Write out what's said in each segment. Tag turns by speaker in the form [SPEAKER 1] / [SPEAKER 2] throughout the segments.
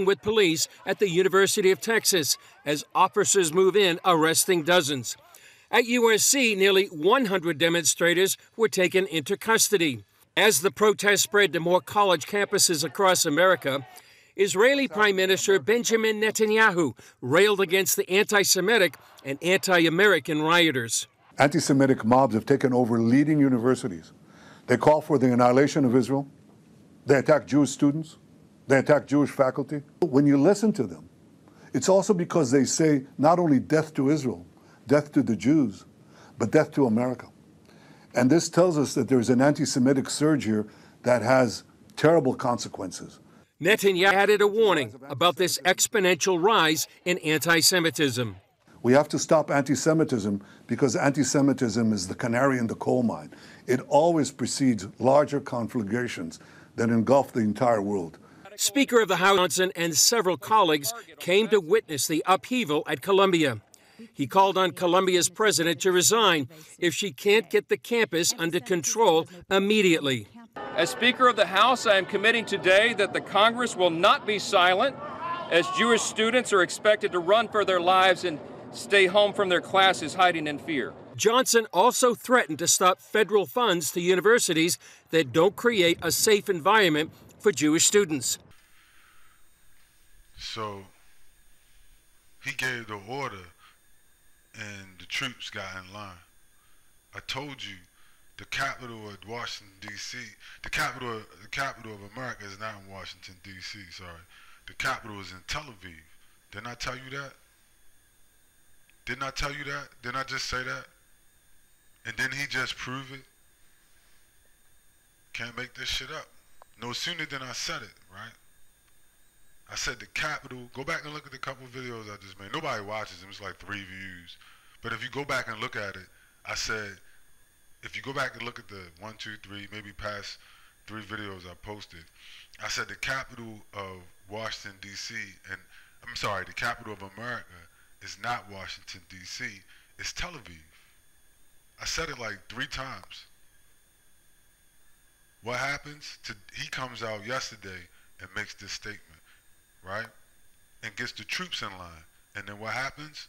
[SPEAKER 1] with police at the University of Texas as officers move in, arresting dozens. At USC, nearly 100 demonstrators were taken into custody. As the protests spread to more college campuses across America, Israeli Prime Minister Benjamin Netanyahu railed against the anti-Semitic and anti-American rioters.
[SPEAKER 2] Anti-Semitic mobs have taken over leading universities. They call for the annihilation of Israel. They attack Jewish students. They attack Jewish faculty. When you listen to them, it's also because they say not only death to Israel, death to the Jews, but death to America. And this tells us that there's an anti-Semitic surge here that has terrible consequences.
[SPEAKER 1] Netanyahu added a warning about this exponential rise in anti-Semitism.
[SPEAKER 2] We have to stop anti-Semitism because anti-Semitism is the canary in the coal mine. It always precedes larger conflagrations that engulf the entire world.
[SPEAKER 1] Speaker of the House Johnson and several colleagues came to witness the upheaval at Columbia. He called on Columbia's president to resign if she can't get the campus under control immediately.
[SPEAKER 3] As Speaker of the House, I am committing today that the Congress will not be silent as Jewish students are expected to run for their lives and stay home from their classes hiding in fear.
[SPEAKER 1] Johnson also threatened to stop federal funds to universities that don't create a safe environment for Jewish students.
[SPEAKER 4] So he gave the order and the troops got in line. I told you the capital of Washington, D.C., the capital of America is not in Washington, D.C., sorry. The capital is in Tel Aviv. Didn't I tell you that? Didn't I tell you that? Didn't I just say that? And didn't he just prove it? Can't make this shit up. No sooner than I said it, right? I said the capital, go back and look at the couple videos I just made. Nobody watches them, it's like 3 views. But if you go back and look at it, I said, if you go back and look at the 1, 2, 3, maybe past 3 videos I posted, I said the capital of Washington, D.C., and I'm sorry, the capital of America is not Washington, D.C., it's Tel Aviv. I said it like 3 times. What happens? He comes out yesterday and makes this statement, right? And gets the troops in line. And then what happens?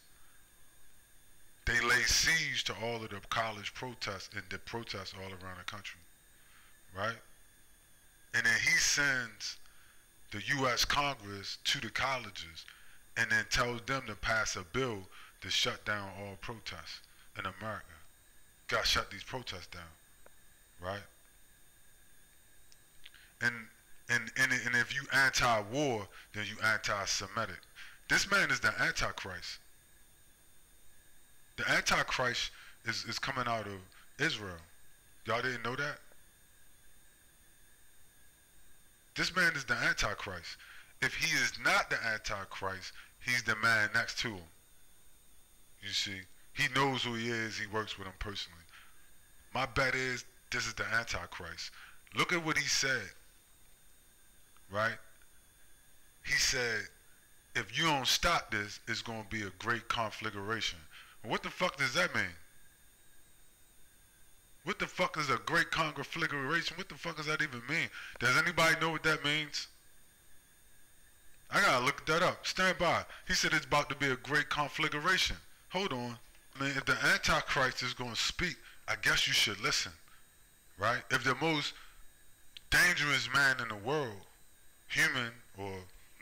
[SPEAKER 4] They lay siege to all of the college protests and the protests all around the country, right? And then he sends the U.S. Congress to the colleges and then tells them to pass a bill to shut down all protests in America. Got to shut these protests down, right? And if you anti-war, then you anti-Semitic. This man is the Antichrist. The Antichrist is coming out of Israel. Y'all didn't know that? This man is the Antichrist. If he is not the Antichrist, he's the man next to him. You see? He knows who he is. He works with him personally. My bet is this is the Antichrist. Look at what he said. Right? He said, if you don't stop this, it's going to be a great conflagration. What the fuck does that mean? What the fuck is a great conflagration? What the fuck does that even mean? Does anybody know what that means? I gotta look that up. Stand by. He said it's about to be a great conflagration. Hold on. I mean, if the Antichrist is going to speak, I guess you should listen. Right? If the most dangerous man in the world, human or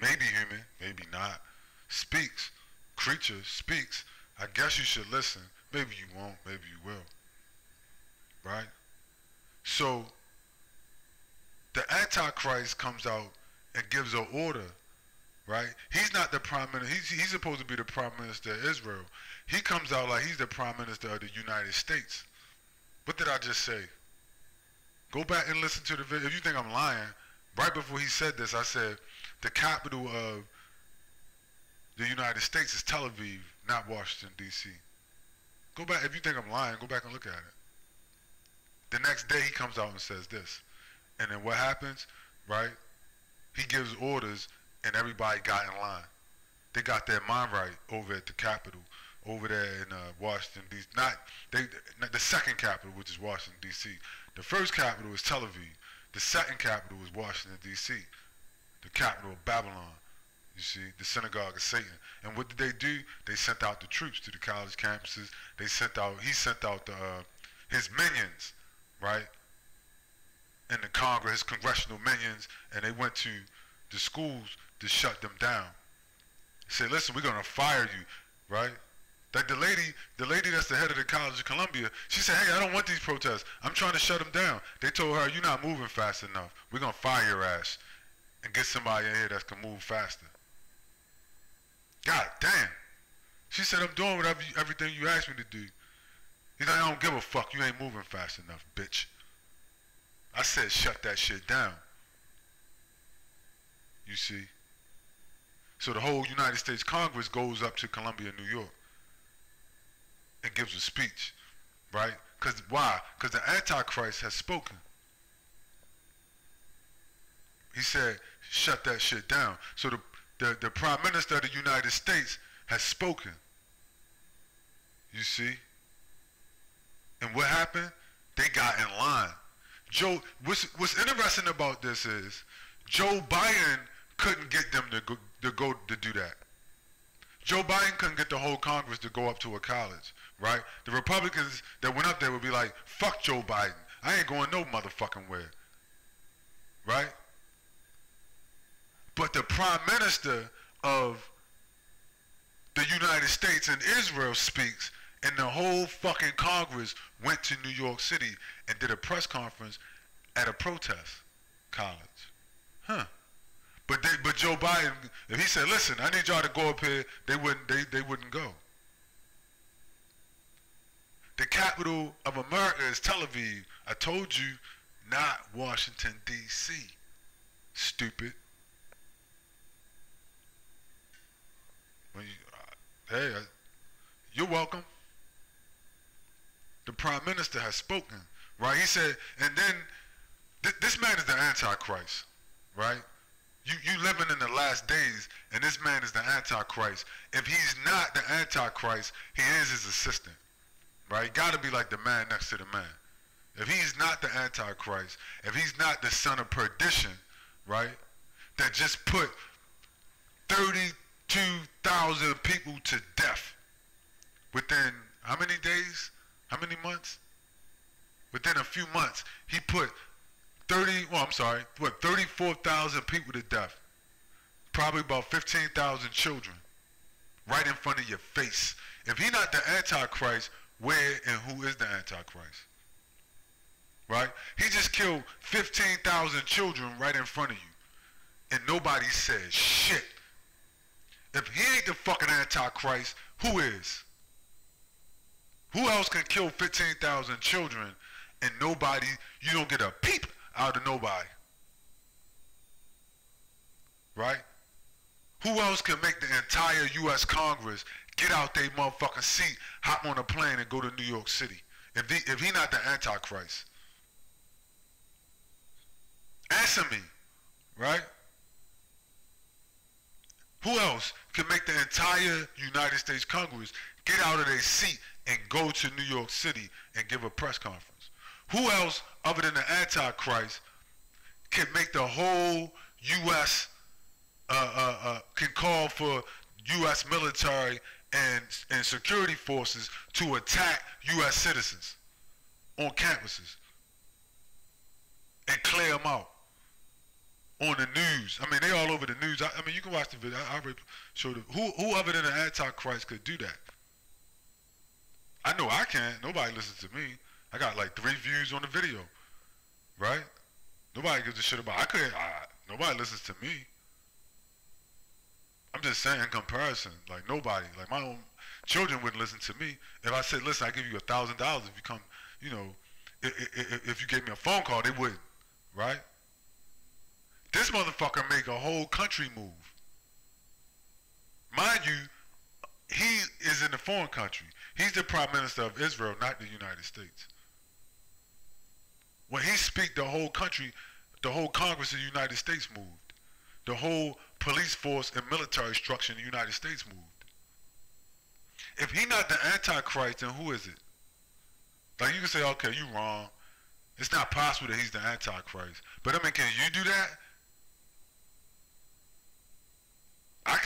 [SPEAKER 4] maybe human, maybe not, speaks, creature speaks, I guess you should listen. Maybe you won't, maybe you will. Right? So the Antichrist comes out and gives an order, right? He's not the prime minister. He's supposed to be the prime minister of Israel. He comes out like he's the prime minister of the United States. What did I just say? Go back and listen to the video. If you think I'm lying, right before he said this, I said the capital of the United States is Tel Aviv, not Washington, D.C. Go back. If you think I'm lying, go back and look at it. The next day he comes out and says this. And then what happens, right? He gives orders and everybody got in line. They got their mind right over at the Capitol, over there in Washington, D.C. Not the second capital, which is Washington, D.C. The first capital is Tel Aviv. The second capital is Washington, D.C., the capital of Babylon, You see, the synagogue of Satan. And what did they do? They sent out the troops to the college campuses. He sent out his minions, right? And the Congress, his congressional minions, and they went to the schools to shut them down. He said, listen, we're gonna fire you, right? Like the lady that's the head of the College of Columbia, she said, hey, I don't want these protests. I'm trying to shut them down. They told her, you're not moving fast enough. We're gonna fire your ass and get somebody in here that can move faster. God damn. She said, I'm doing everything you asked me to do. He's like, I don't give a fuck. You ain't moving fast enough, bitch. I said, shut that shit down. You see? So the whole United States Congress goes up to Columbia, New York, and gives a speech, right? Because why? Because the Antichrist has spoken. He said, shut that shit down. So the Prime Minister of the United States has spoken. You see? And what happened? They got in line. What's interesting about this is Joe Biden couldn't get them to go to do that. Joe Biden couldn't get the whole Congress to go up to a college, right? The Republicans that went up there would be like, fuck Joe Biden. I ain't going no motherfucking where. Right? But the Prime Minister of the United States and Israel speaks, and the whole fucking Congress went to New York City and did a press conference at a protest college. Huh. But Joe Biden, if he said, listen, I need y'all to go up here, they wouldn't go. The capital of America is Tel Aviv. I told you, not Washington, D.C. Stupid. When you, hey, you're welcome. The Prime Minister has spoken, right? He said, and then, this man is the Antichrist, right? You living in the last days, and this man is the Antichrist. If he's not the Antichrist, he is his assistant, right? Gotta be like the man next to the man. If he's not the Antichrist, if he's not the son of perdition, right, that just put 32,000 people to death within how many days? How many months? Within a few months, he put 34,000 people to death. Probably about 15,000 children right in front of your face. If he's not the Antichrist, where and who is the Antichrist? Right? He just killed 15,000 children right in front of you. And nobody said shit. If he ain't the fucking Antichrist, who is? Who else can kill 15,000 children and nobody, you don't get a peep out of nobody? Right? Who else can make the entire U.S. Congress get out their motherfucking seat, hop on a plane and go to New York City? If he not the Antichrist. Answer me, right? Who else can make the entire United States Congress get out of their seat and go to New York City and give a press conference? Who else other than the Antichrist can make the whole U.S. Can call for U.S. military and security forces to attack U.S. citizens on campuses and clear them out on the news? I mean, they all over the news. I mean, you can watch the video. I already showed it. Who other than the Antichrist could do that? I know I can't. Nobody listens to me. I got like 3 views on the video, right? Nobody gives a shit about. Nobody listens to me. I'm just saying in comparison, like nobody, like my own children wouldn't listen to me if I said, listen, I give you $1,000 if you come, you know, if you gave me a phone call, they wouldn't, right? This motherfucker make a whole country move. Mind you, he is in a foreign country. He's the Prime Minister of Israel, not the United States. When he speak, the whole country, the whole Congress of the United States moved. The whole police force and military structure in the United States moved. If he not the Antichrist, then who is it? Like you can say, okay, you wrong. It's not possible that he's the Antichrist. But I mean, can you do that?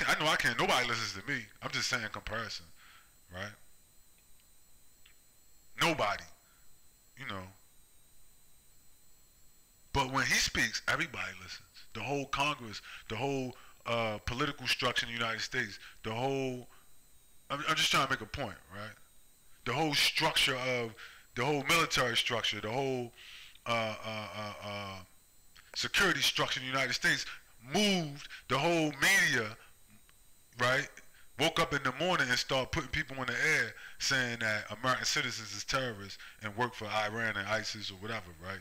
[SPEAKER 4] I know I can't. Nobody listens to me. I'm just saying comparison, right? Nobody, you know. But when he speaks, everybody listens. The whole Congress, the whole political structure in the United States, the whole, I'm just trying to make a point, right? The whole structure of, the whole military structure, the whole security structure in the United States moved, the whole media, right, woke up in the morning and started putting people in the air saying that American citizens is terrorists and work for Iran and ISIS or whatever, right?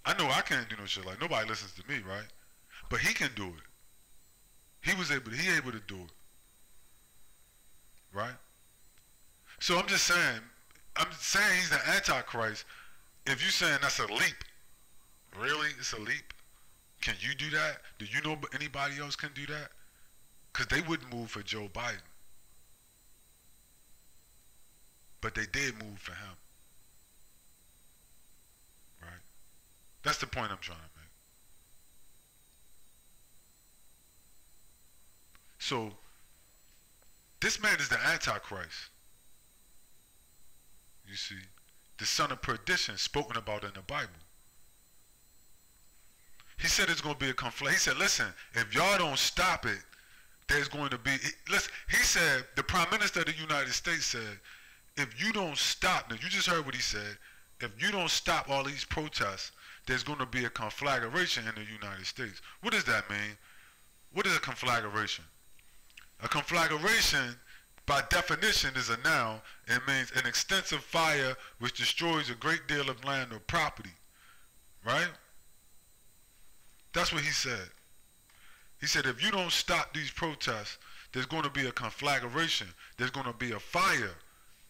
[SPEAKER 4] I know I can't do no shit like, nobody listens to me, right? But he can do it. He able to do it. Right? So I'm saying he's the Antichrist. If you're saying that's a leap, really, it's a leap? Can you do that? Do you know anybody else can do that? Because they wouldn't move for Joe Biden. But they did move for him. Right? That's the point I'm trying to make. So, this man is the Antichrist. You see, the son of perdition spoken about in the Bible. He said it's going to be a conflict. He said, listen, if y'all don't stop it, there's going to be, listen, he said, the Prime Minister of the United States said, if you don't stop, now you just heard what he said, if you don't stop all these protests, there's going to be a conflagration in the United States. What does that mean? What is a conflagration? A conflagration, by definition, is a noun. It means an extensive fire which destroys a great deal of land or property. Right? That's what he said. He said, if you don't stop these protests, there's going to be a conflagration. There's going to be a fire,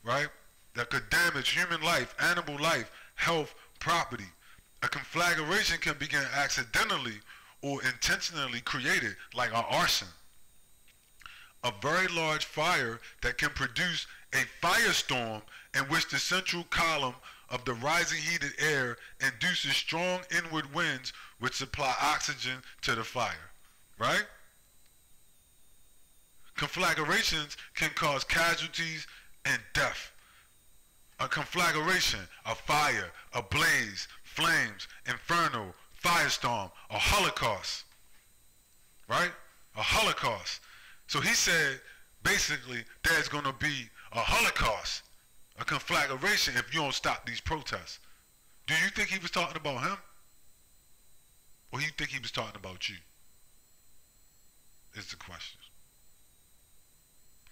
[SPEAKER 4] right, that could damage human life, animal life, health, property. A conflagration can begin accidentally or intentionally created, like an arson. A very large fire that can produce a firestorm in which the central column of the rising heated air induces strong inward winds which supply oxygen to the fire. Right? Conflagrations can cause casualties and death. A conflagration, a fire, a blaze, flames, inferno, firestorm, a holocaust. Right? A holocaust. So he said, basically, there's going to be a holocaust, a conflagration if you don't stop these protests. Do you think he was talking about him? Or do you think he was talking about you? Is the question.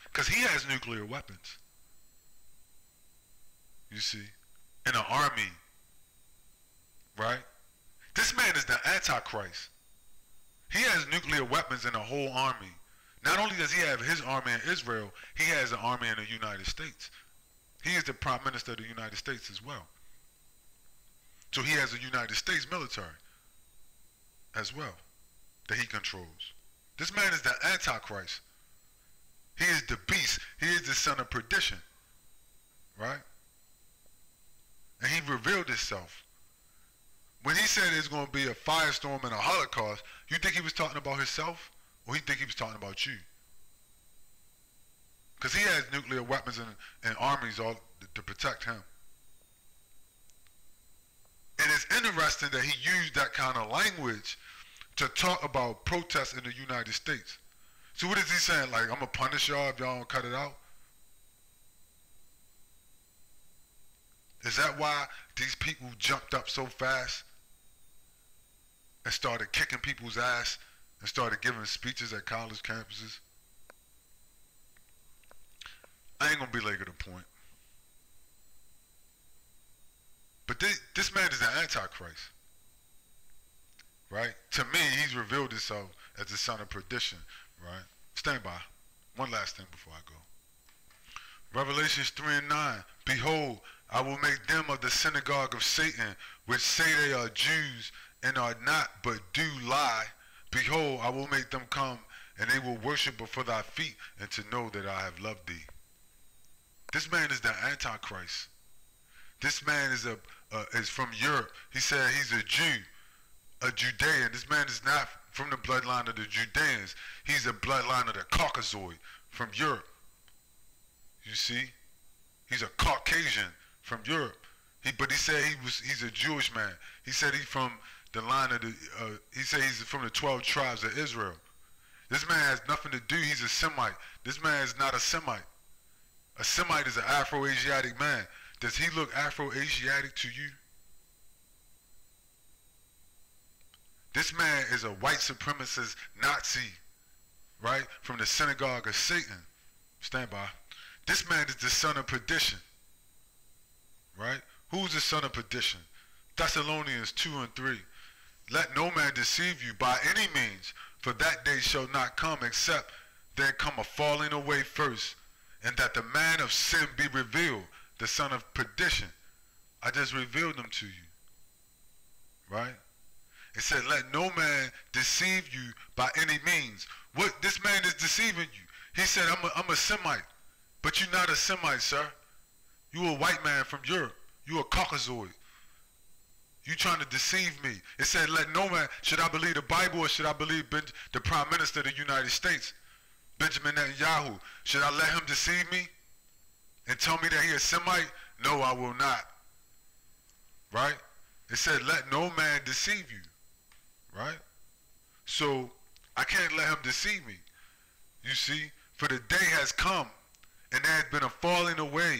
[SPEAKER 4] Because he has nuclear weapons. You see? In an army. Right? This man is the Antichrist. He has nuclear weapons in a whole army. Not only does he have his army in Israel, he has an army in the United States. He is the Prime Minister of the United States as well. So he has a United States military as well that he controls. This man is the Antichrist. He is the beast. He is the son of perdition. Right? And he revealed himself. When he said there's going to be a firestorm and a holocaust, you think he was talking about himself? Or he think he was talking about you? Because he has nuclear weapons and armies all to protect him. And it's interesting that he used that kind of language to talk about protests in the United States. So what is he saying? Like, I'm going to punish y'all if y'all don't cut it out? Is that why these people jumped up so fast and started kicking people's ass and started giving speeches at college campuses? I ain't gonna belabor the point. But this man is the Antichrist. Right? To me, he's revealed himself as the son of perdition. Right? Stand by. One last thing before I go. Revelations 3:9. Behold, I will make them of the synagogue of Satan, which say they are Jews and are not, but do lie. Behold, I will make them come, and they will worship before thy feet, and to know that I have loved thee. This man is the Antichrist. This man is from Europe. He said he's a Jew, a Judean. This man is not from the bloodline of the Judeans. He's a bloodline of the Caucasoid from Europe. You see? He's a Caucasian from Europe. But he said he's a Jewish man. He said he's from the line of the, he said he's from the 12 tribes of Israel. This man has nothing to do, he's a Semite. This man is not a Semite. A Semite is an Afro-Asiatic man. Does he look Afro-Asiatic to you? This man is a white supremacist Nazi, right? From the synagogue of Satan. Stand by. This man is the son of perdition, right? Who's the son of perdition? Thessalonians 2 and 3. Let no man deceive you by any means, for that day shall not come except there come a falling away first, and that the man of sin be revealed, the son of perdition. I just revealed them to you, right? It said, let no man deceive you by any means. What this man is deceiving you. He said, I'm a Semite, but you're not a Semite, sir. You a white man from Europe. You a Caucasoid. You trying to deceive me. It said, let no man, should I believe the Bible or should I believe the Prime Minister of the United States, Benjamin Netanyahu? Should I let him deceive me and tell me that he is Semite? No, I will not. Right? It said, let no man deceive you. Right? So, I can't let him deceive me. You see? For the day has come, and there has been a falling away,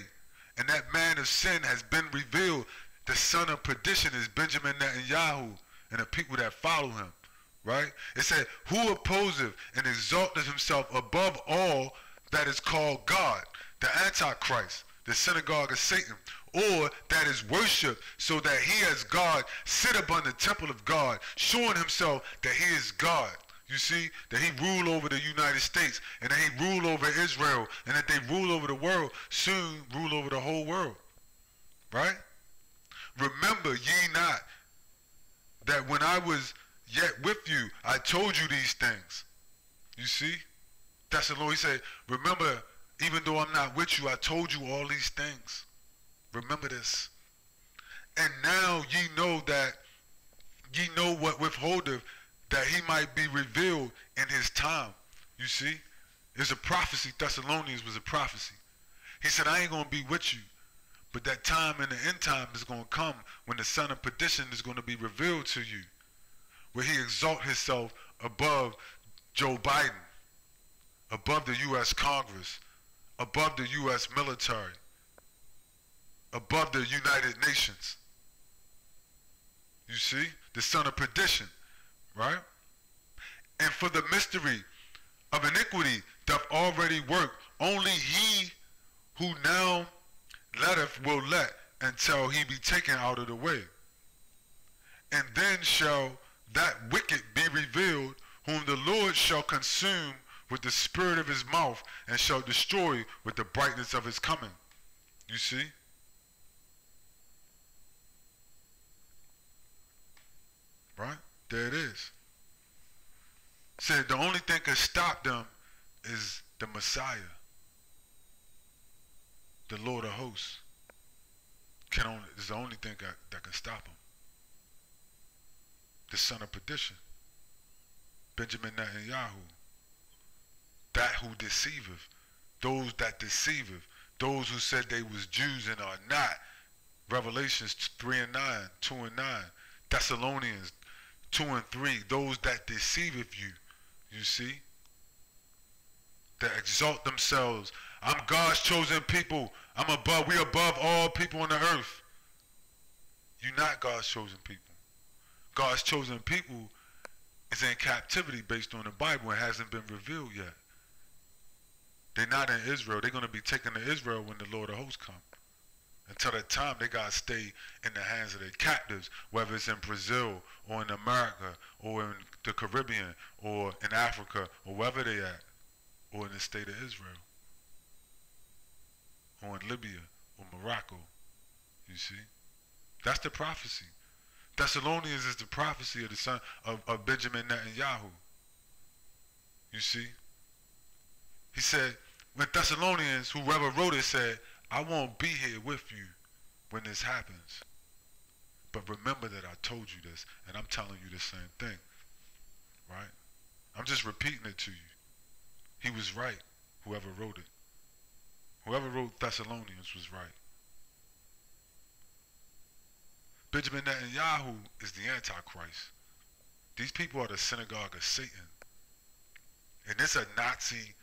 [SPEAKER 4] and that man of sin has been revealed. The son of perdition is Benjamin Netanyahu and the people that follow him, right? It said, who opposeth and exalteth himself above all that is called God, the Antichrist, the synagogue of Satan, or that is worshipped, so that he as God sit upon the temple of God, showing himself that he is God. You see, that he rule over the United States, and that he rule over Israel, and that they rule over the world, soon rule over the whole world, right? Remember ye not that when I was yet with you, I told you these things. You see? That's the Lord. He said, remember, even though I'm not with you, I told you all these things. Remember this. And now ye know that ye know what withholdeth, that he might be revealed in his time. You see? It's a prophecy. Thessalonians was a prophecy. He said, I ain't going to be with you. But that time in the end time is going to come when the son of perdition is going to be revealed to you, where he exalt himself above Joe Biden, above the U.S. Congress, above the U.S. military, above the United Nations. You see? The son of perdition, right? And for the mystery of iniquity doth already work. Only he who now letteth will let until he be taken out of the way. And then shall that wicked be revealed, whom the Lord shall consume with the spirit of his mouth, and shall destroy with the brightness of his coming. You see? Right? There it is. Said the only thing can stop them is the Messiah. The Lord of hosts is the only thing that can stop him. The son of perdition, Benjamin Netanyahu, that who deceiveth, those that deceiveth, those who said they was Jews and are not. Revelations 3 and 9, 2 and 9, Thessalonians 2 and 3, those that deceiveth you, you see, that exalt themselves. I'm God's chosen people. We above all people on the earth. You're not God's chosen people. God's chosen people is in captivity based on the Bible. It hasn't been revealed yet. They're not in Israel. They're going to be taken to Israel when the Lord of hosts come. Until that time, they got to stay in the hands of their captives, whether it's in Brazil or in America or in the Caribbean or in Africa or wherever they at, or in the state of Israel, or in Libya or Morocco. You see? That's the prophecy. Thessalonians is the prophecy of the son of Benjamin Netanyahu. You see? He said, when Thessalonians, whoever wrote it, said, I won't be here with you when this happens. But remember that I told you this, and I'm telling you the same thing. right? I'm just repeating it to you. He was right, whoever wrote it. Whoever wrote Thessalonians was right. Benjamin Netanyahu is the Antichrist. These people are the synagogue of Satan. And it's a Nazi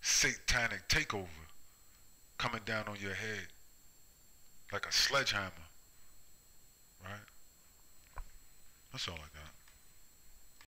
[SPEAKER 4] satanic takeover coming down on your head like a sledgehammer, right? That's all I got.